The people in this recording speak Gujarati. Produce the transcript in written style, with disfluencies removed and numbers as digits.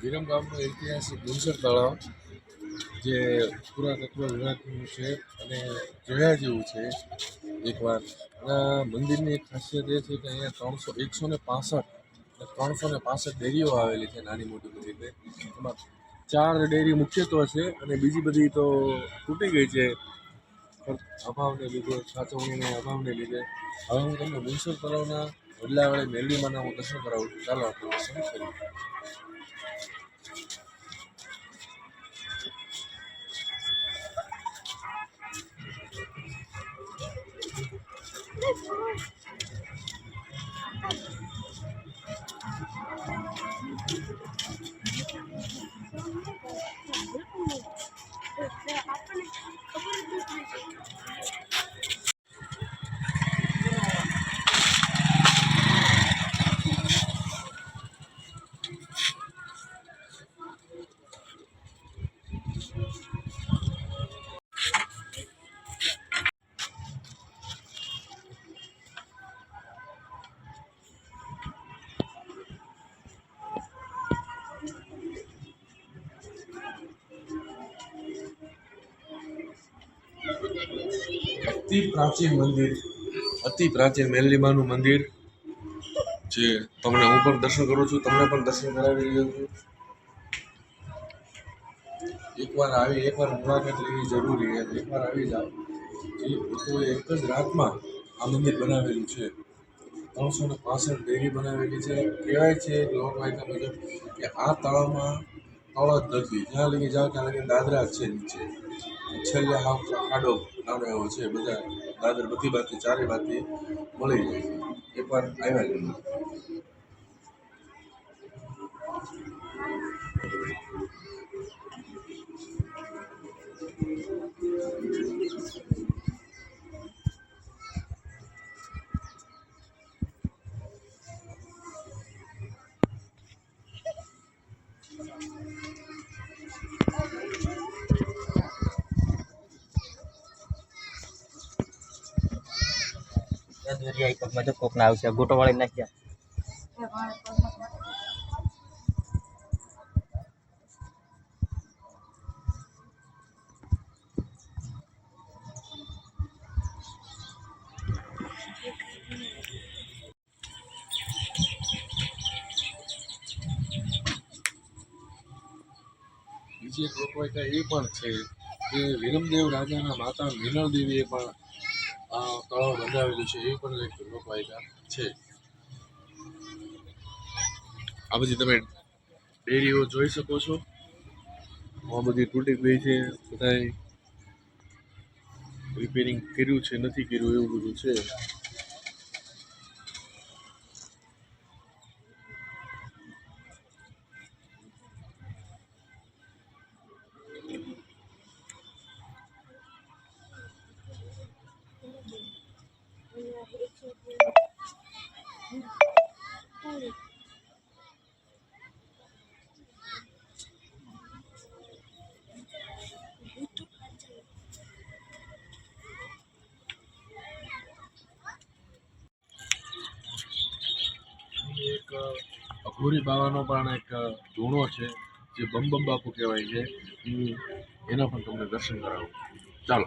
વિરમગામનું ઐતિહાસિક ગુંજર તળાવ જે પુરાતત્વ વિભાગનું છે અને જોયા જેવું છે એકવાર. અને મંદિરની એક ખાસિયત એ છે કે અહીંયા 365 ડેરીઓ આવેલી છે નાની મોટી બધી રીતે. એમાં 4 ડેરી મુખ્યત્વે છે અને બીજી બધી તો તૂટી ગઈ છે અભાવને લીધે, સાચવણીના અભાવને લીધે. હવે હું તમને ગુંજર તળાવના વડલાવાળી મેરડીમાંના હું દર્શન કરાવું છું. ચાલો આપણે દર્શન કરીએ. અતિ પ્રાચીન મેરડીમાનું મંદિર જે તમને હું પણ દર્શન કરું છું, તમને પણ દર્શન કરાવી રહ્યો છું. એકવાર મુલાકાત લેવી જરૂરી છે. એકવાર આવી જાઓ. જે લોકોએ એક જ રાતમાં આ મંદિર બનાવેલું છે. 365 ડેરી બનાવેલી છે. કહેવાય છે લોકવાયકા મુજબ કે આ તળાવમાં તળ જ નથી. જ્યાં લગી જાઓ ત્યાં લગી દાદરા જ છે નીચે. છેલ્લે હાવ ખાડો નાનો એવો છે. બધા દાદર બધી બાજુ ચારે બાજુ મળી જાય છે. એકવાર આવ્યા જઈએ. દોરિયા પગમાં તો કોક ના આવશે ગોટો વાળી નાખ્યા. બીજી એક લોકવાયકા એ પણ છે કે વિરમદેવ રાજાના માતા મિનળ દેવીએ પણ આ તળાવ બંધાવેલું છે. એ પણ એક લોકવાયકા છે. આ બધી તમે ડેરીઓ જોઈ શકો છો. આ બધી તૂટી ગઈ છે. બધાએ રિપેરિંગ કર્યું છે, નથી કર્યું એવું બધું છે. એક અઘોરી બાવાનો પણ એક ધૂણો છે જે બમ બમ બાપુ કહેવાય છે. એના પણ તમને દર્શન કરાવું. ચાલો.